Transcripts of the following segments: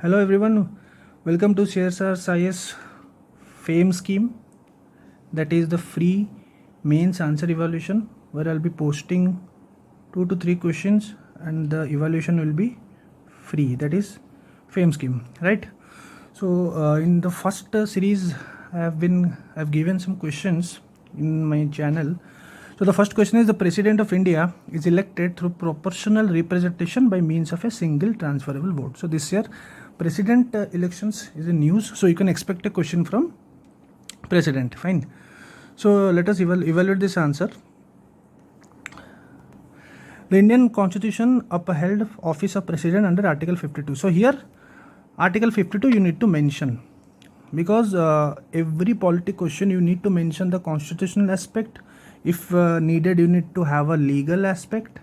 Hello everyone, welcome to CSR SIS F.A.M.E scheme, that is the free mains answer evaluation, where I'll be posting 2 to 3 questions and the evaluation will be free, that is F.A.M.E scheme, right? So in the first series I've given some questions in my channel. So the first question is: the President of India is elected through proportional representation by means of a single transferable vote. So this year president elections is in news, so you can expect a question from president. Fine. So let us evaluate this answer. The Indian Constitution upheld office of president under Article 52. So here Article 52 you need to mention, because every polity question you need to mention the constitutional aspect. If needed, you need to have a legal aspect.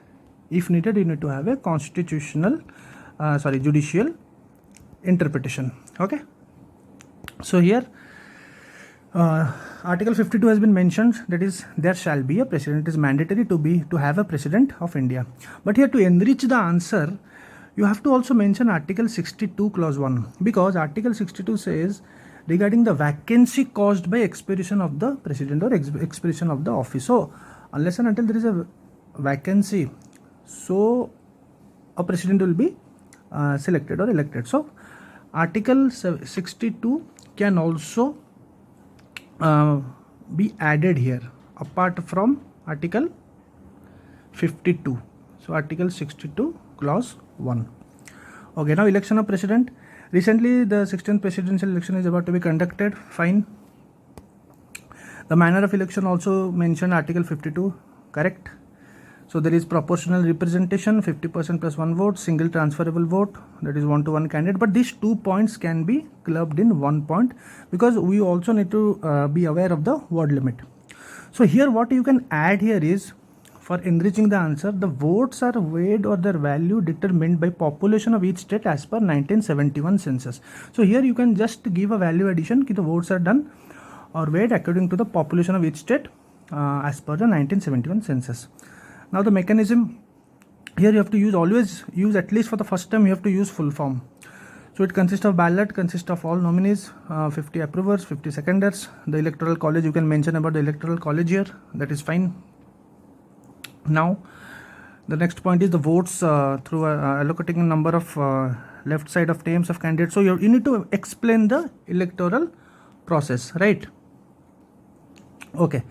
If needed, you need to have a judicial interpretation. Okay. So here Article 52 has been mentioned, that is there shall be a president. It is mandatory to have a president of India. But here, to enrich the answer, you have to also mention Article 62 clause 1, because Article 62 says regarding the vacancy caused by expiration of the president or expiration of the office. So unless and until there is a vacancy, so a president will be selected or elected. So Article 62 can also be added here apart from Article 52. So Article 62 clause 1. Okay, now election of president. Recently the 16th presidential election is about to be conducted. Fine. The manner of election also mentioned Article 52, correct? So there is proportional representation, 50% plus 1 vote, single transferable vote, that is 1 to 1 candidate. But these 2 points can be clubbed in 1 point, because we also need to be aware of the word limit. So here what you can add here is, for enriching the answer, the votes are weighed or their value determined by population of each state as per 1971 census. So here you can just give a value addition, the votes are done or weighed according to the population of each state as per the 1971 census. Now the mechanism, here you have to always use, at least for the first time, you have to use full form. So it consists of ballot, consists of all nominees, 50 approvers, 50 seconders. The electoral college, you can mention about the electoral college here, that is fine. Now the next point is the votes through allocating a number of left side of names of candidates. So you need to explain the electoral process, right? Okay,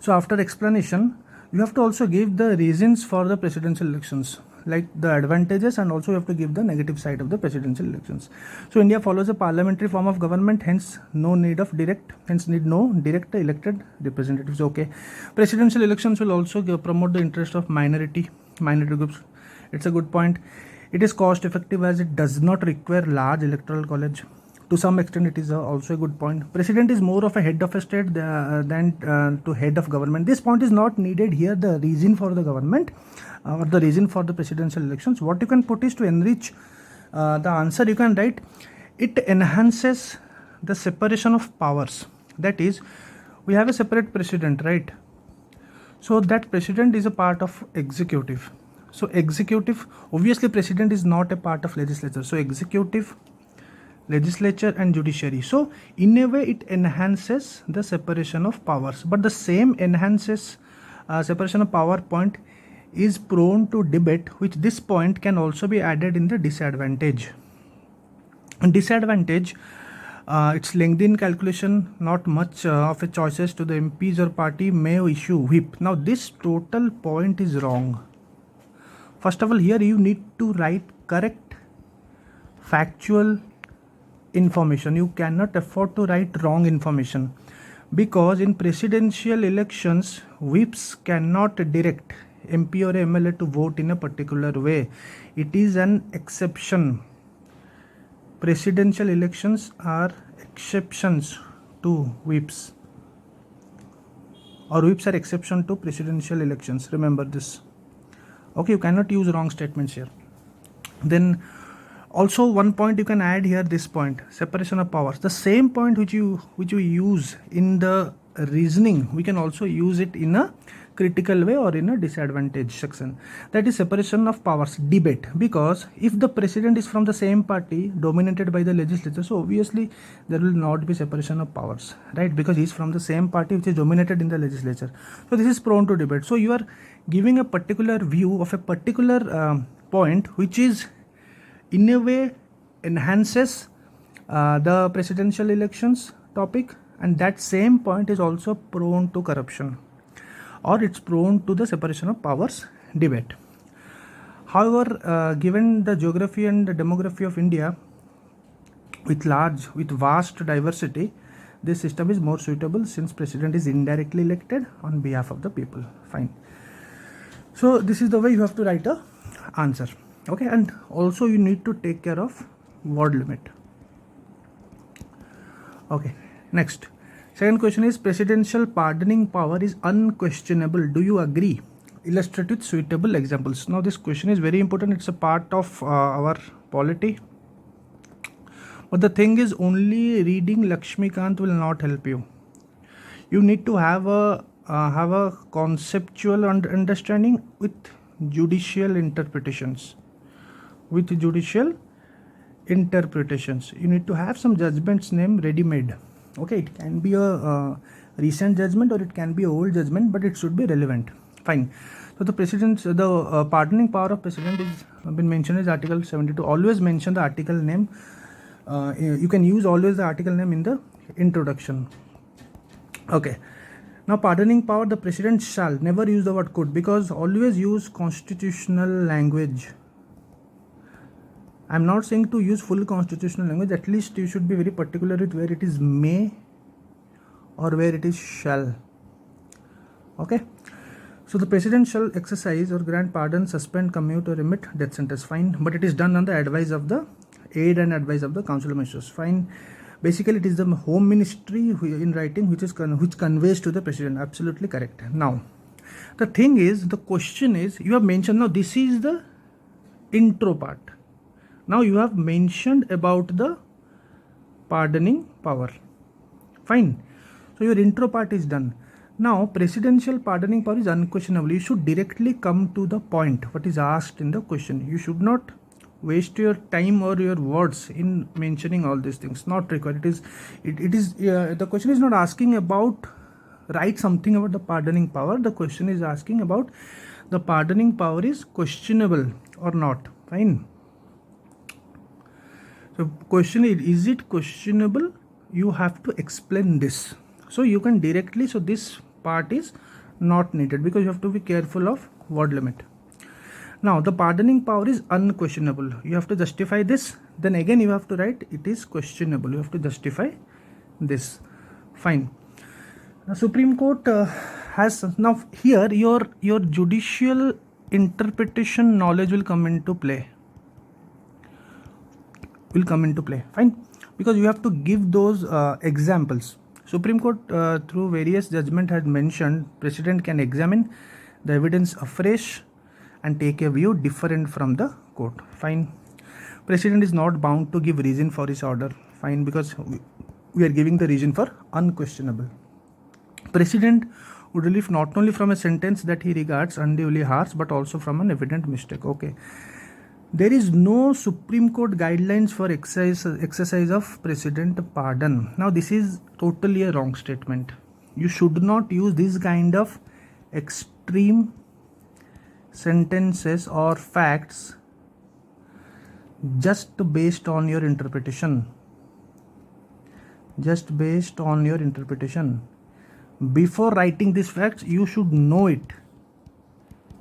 so after explanation, you have to also give the reasons for the presidential elections, like the advantages, and also you have to give the negative side of the presidential elections. So India follows a parliamentary form of government, hence need no direct elected representatives. Okay, presidential elections will also promote the interest of minority groups. It's a good point. It is cost effective as it does not require large electoral college. To some extent, it is also a good point. President is more of a head of a state than to head of government. This point is not needed here. The reason for the government or the reason for the presidential elections, what you can put is, to enrich the answer, you can write it enhances the separation of powers. That is, we have a separate president, right? So that president is a part of executive. So executive, obviously president is not a part of legislature. So executive, legislature and judiciary. So in a way it enhances the separation of powers, but the same enhances separation of power point is prone to debate, which this point can also be added in the disadvantage. Disadvantage, it's lengthy in calculation, not much of a choices to the MPs or party may issue whip. Now this total point is wrong. First of all, here you need to write correct factual information. You cannot afford to write wrong information, because in presidential elections whips cannot direct MP or MLA to vote in a particular way. It is an exception. Presidential elections are exceptions to whips, or whips are exception to presidential elections. Remember this. Okay, you cannot use wrong statements here. Then also one point you can add here, this point, separation of powers. The same point which you use in the reasoning, we can also use it in a critical way or in a disadvantaged section. That is separation of powers debate, because if the president is from the same party dominated by the legislature, so obviously there will not be separation of powers, right? Because he is from the same party which is dominated in the legislature. So this is prone to debate. So you are giving a particular view of a particular point which is in a way enhances the presidential elections topic, and that same point is also prone to corruption, or it's prone to the separation of powers debate. However, given the geography and the demography of India with vast diversity, this system is more suitable since president is indirectly elected on behalf of the people. Fine. So this is the way you have to write a answer. Okay, and also you need to take care of word limit. Okay, next. Second question is, presidential pardoning power is unquestionable. Do you agree? Illustrate with suitable examples. Now this question is very important. It's a part of our polity. But the thing is, only reading Lakshmikant will not help you. You need to have a conceptual understanding with judicial interpretations. With judicial interpretations, you need to have some judgments name ready-made. Okay, it can be a recent judgment or it can be an old judgment, but it should be relevant. Fine. So the pardoning power of president is been mentioned as Article 72. Always mention the article name. You can use always the article name in the introduction. Okay. Now pardoning power, the president shall, never use the word could, because always use constitutional language. I'm not saying to use full constitutional language. At least you should be very particular with where it is may or where it is shall. Okay. So the president shall exercise or grant pardon, suspend, commute or remit death sentence. Fine. But it is done on the advice of the aid and advice of the council of ministers. Fine. Basically it is the home ministry in writing which conveys to the president. Absolutely correct. Now the thing is, the question is, you have mentioned, now this is the intro part. Now you have mentioned about the pardoning power. Fine. So your intro part is done. Now presidential pardoning power is unquestionable. You should directly come to the point what is asked in the question. You should not waste your time or your words in mentioning all these things. Not required. The question is not asking about write something about the pardoning power. The question is asking about the pardoning power is questionable or not. Fine. So question is it questionable? You have to explain this. So you can directly, so this part is not needed because you have to be careful of word limit. Now the pardoning power is unquestionable. You have to justify this. Then again you have to write it is questionable. You have to justify this. Fine. Now Supreme Court has, now here your judicial interpretation knowledge will come into play. Fine, because you have to give those examples. Supreme Court through various judgment had mentioned president can examine the evidence afresh and take a view different from the court. Fine. President is not bound to give reason for his order. Fine, because we are giving the reason for unquestionable. President would relieve not only from a sentence that he regards unduly harsh but also from an evident mistake. Okay. There is no Supreme Court guidelines for exercise of president pardon. Now this is totally a wrong statement. You should not use this kind of extreme sentences or facts just based on your interpretation. Before writing these facts, you should know it.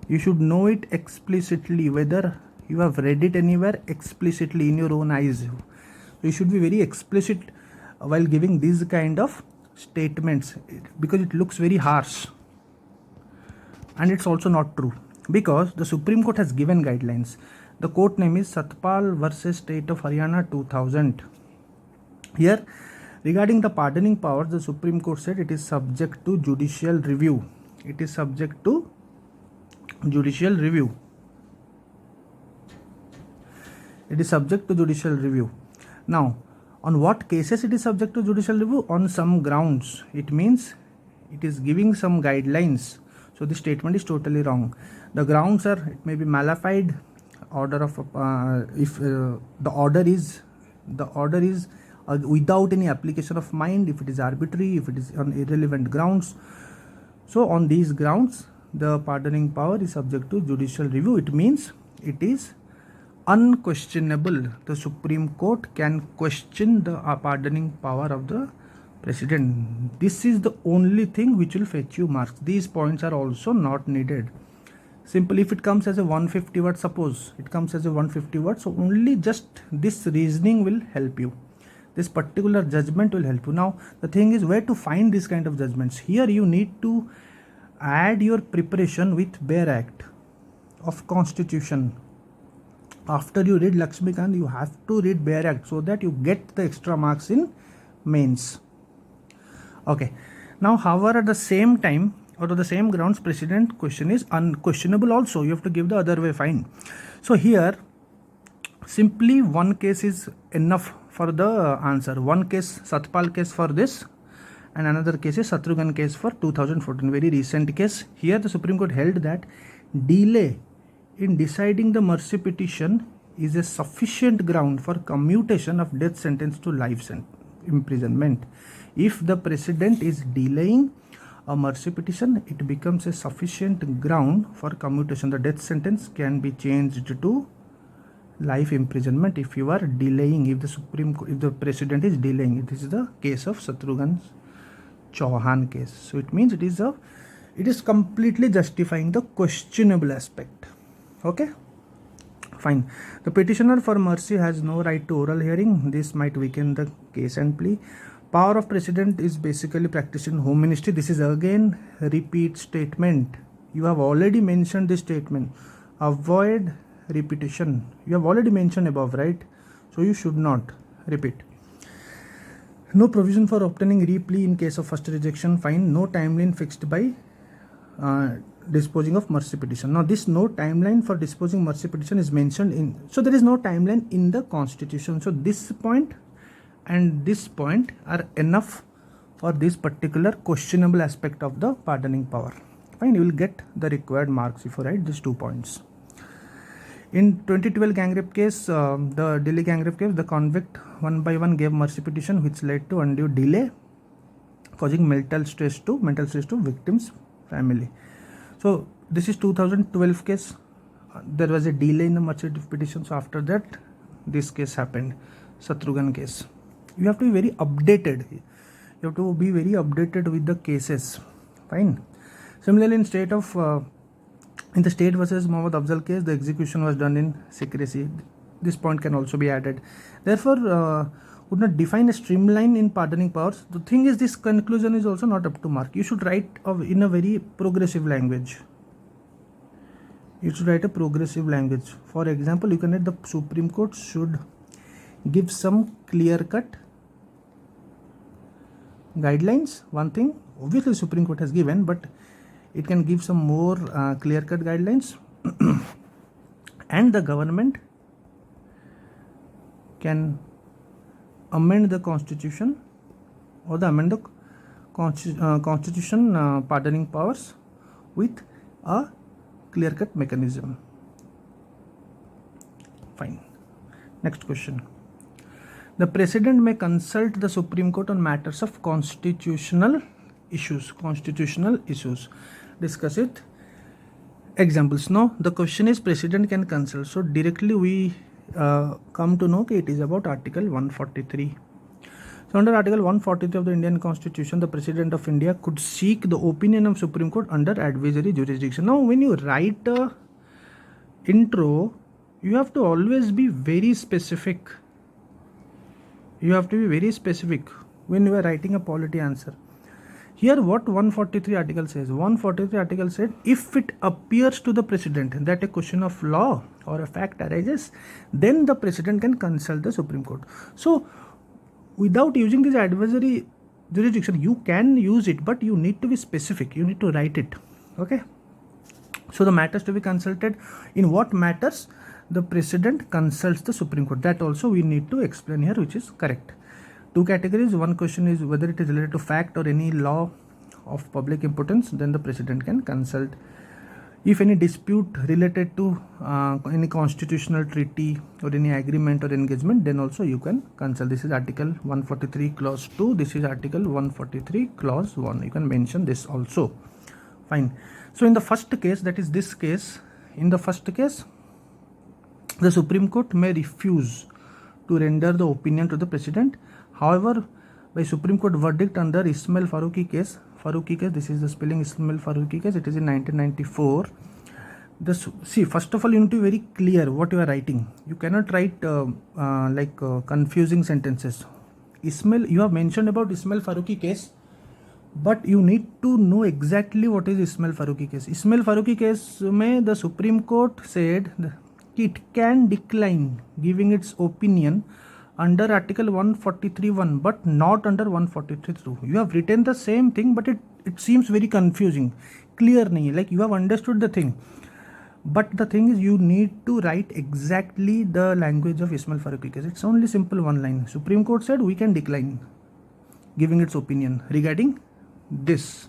You should know it explicitly, whether you have read it anywhere explicitly in your own eyes. You should be very explicit while giving these kind of statements, because it looks very harsh and it's also not true, because the Supreme Court has given guidelines. The court name is Satpal versus State of Haryana 2000. Here regarding the pardoning powers, the Supreme Court said it is subject to judicial review. It is subject to judicial review. Now, on what cases it is subject to judicial review? On some grounds. It means it is giving some guidelines. So this statement is totally wrong. The grounds are, it may be malified order of if the order is without any application of mind, if it is arbitrary, if it is on irrelevant grounds. So on these grounds the pardoning power is subject to judicial review. It means it is unquestionable. The Supreme Court can question the pardoning power of the president. This is the only thing which will fetch you marks. These points are also not needed. Simple, if it comes as a 150 word, suppose it comes as a 150 word, so only just this reasoning will help you. This particular judgment will help you. Now the thing is where to find this kind of judgments. Here you need to add your preparation with bare act of constitution. After you read Lakshmikant, you have to read bare act so that you get the extra marks in mains. Okay, now however at the same time or to the same grounds precedent question is unquestionable also, you have to give the other way, fine. So here simply one case is enough for the answer. One case, Satpal case for this, and another case is Shatrughan case for 2014, very recent case. Here the Supreme Court held that delay in deciding the mercy petition is a sufficient ground for commutation of death sentence to life imprisonment. If the president is delaying a mercy petition, it becomes a sufficient ground for commutation. The death sentence can be changed to life imprisonment if you are delaying, if the president is delaying. This is the case of Shatrughan Chauhan case. So it means it is completely justifying the questionable aspect. Okay, fine. The petitioner for mercy has no right to oral hearing. This might weaken the case and plea. Power of president is basically practiced in home ministry. This is again repeat statement. You have already mentioned this statement. Avoid repetition. You have already mentioned above, right? So you should not repeat. No provision for obtaining replea in case of first rejection. Fine. No timeline fixed by disposing of mercy petition. Now this no timeline for disposing mercy petition is mentioned in, so there is no timeline in the constitution. So this point and this point are enough for this particular questionable aspect of the pardoning power. Fine, you will get the required marks if you write these 2 points. In 2012 gang rape case, the Delhi gang rape case, the convict one by one gave mercy petition which led to undue delay, causing mental stress to victims' family. So this is 2012 case. There was a delay in the mercy petition. So after that, this case happened, Shatrughan case. You have to be very updated. You have to be very updated with the cases. Fine. Similarly, in the state versus Mohammad Afzal case, the execution was done in secrecy. This point can also be added. Therefore, would not define a streamline in pardoning powers. The thing is, this conclusion is also not up to mark. You should write in a very progressive language. You should write a progressive language. For example, you can write the Supreme Court should give some clear-cut guidelines. One thing, obviously Supreme Court has given, but it can give some more clear-cut guidelines. And the government can amend the constitution or amend the constitution pardoning powers with a clear-cut mechanism. Fine. Next question. The president may consult the Supreme Court on matters of constitutional issues. Discuss it. Examples. Now the question is president can consult. So directly we come to know that it is about Article 143. So under Article 143 of the Indian Constitution, the President of India could seek the opinion of Supreme Court under advisory jurisdiction. Now when you write a intro, you have to always be very specific. You have to be very specific when you are writing a polity answer. Here what 143 article says? 143 article said, if it appears to the president that a question of law or a fact arises, then the president can consult the Supreme Court. So without using this advisory jurisdiction, you can use it, but you need to be specific. You need to write it. Okay. So the matters to be consulted, in what matters the president consults the Supreme Court. That also we need to explain here, which is correct. Two categories. One question is whether it is related to fact or any law of public importance, then the president can consult. If any dispute related to any constitutional treaty or any agreement or engagement, then also you can consult. This is Article 143 Clause 2. This is Article 143 Clause 1. You can mention this also. Fine. So in the first case, that is this case, in the first case, the Supreme Court may refuse to render the opinion to the president. However, by Supreme Court verdict under Ismail Faruqi case, this is the spelling Ismail Faruqi case, it is in 1994. See, first of all, you need to be very clear what you are writing. You cannot write confusing sentences. You have mentioned about Ismail Faruqi case, but you need to know exactly what is Ismail Faruqi case. Ismail Faruqi case mein the Supreme Court said it can decline giving its opinion under Article 143.1 but not under 143.2. You have written the same thing, but it seems very confusing. Clear nahi, like you have understood the thing. But the thing is, you need to write exactly the language of Ismail Faruqi case. It's only simple one line. Supreme Court said we can decline giving its opinion regarding this.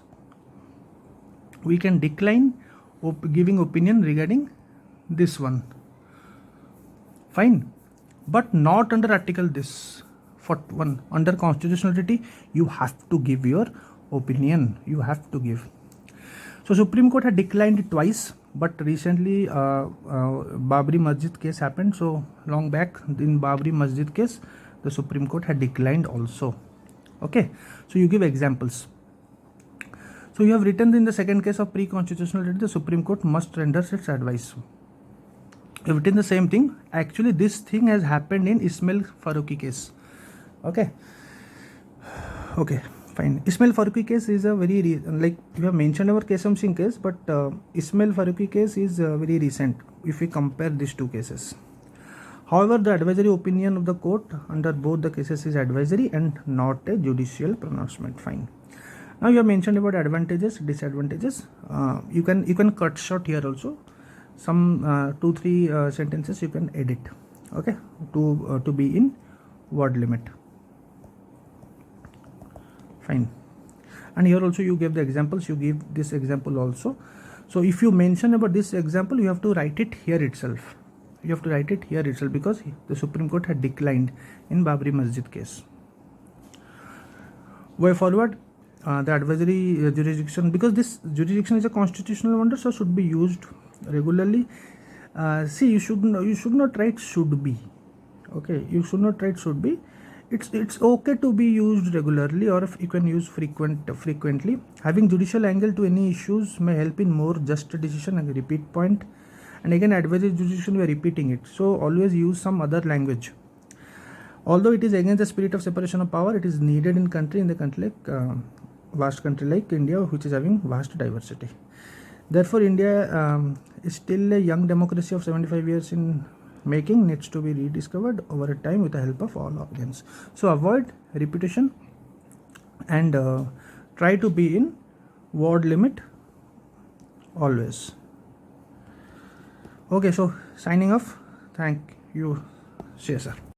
We can decline giving opinion regarding this one. Fine. But not under article this 41. Under constitutional treaty, you have to give your opinion. You have to give. So Supreme Court had declined it twice, but recently Babri Masjid case happened. So long back in Babri Masjid case, the Supreme Court had declined also. Okay. So you give examples. So you have written in the second case of pre-constitutional treaty, the Supreme Court must render its advice. You have written the same thing. Actually, this thing has happened in Ismail Faruqi case. Okay. Okay, fine. Ismail Faruqi case is a very, like you have mentioned our Kesam Singh case, but Ismail Faruqi case is very recent if we compare these two cases. However, the advisory opinion of the court under both the cases is advisory and not a judicial pronouncement. Fine. Now you have mentioned about advantages, disadvantages. You can cut short here also. Some 2-3 sentences you can edit. Okay, to be in word limit. Fine. And here also you give the examples. You give this example also. So if you mention about this example, you have to write it here itself. You have to write it here itself because the Supreme Court had declined in Babri Masjid case. Way forward, the advisory jurisdiction, because this jurisdiction is a constitutional wonder, so should be used regularly. See, you should not write should be. Okay, you should not write should be. It's okay to be used regularly, or if you can use frequently. Having judicial angle to any issues may help in more just decision and repeat point. And again, advisory jurisdiction, we are repeating it. So always use some other language. Although it is against the spirit of separation of power, it is needed in the country like vast country like India, which is having vast diversity. Therefore, India is still a young democracy of 75 years in making, needs to be rediscovered over a time with the help of all organs. So avoid repetition and try to be in word limit always. Okay, so signing off. Thank you, CSR.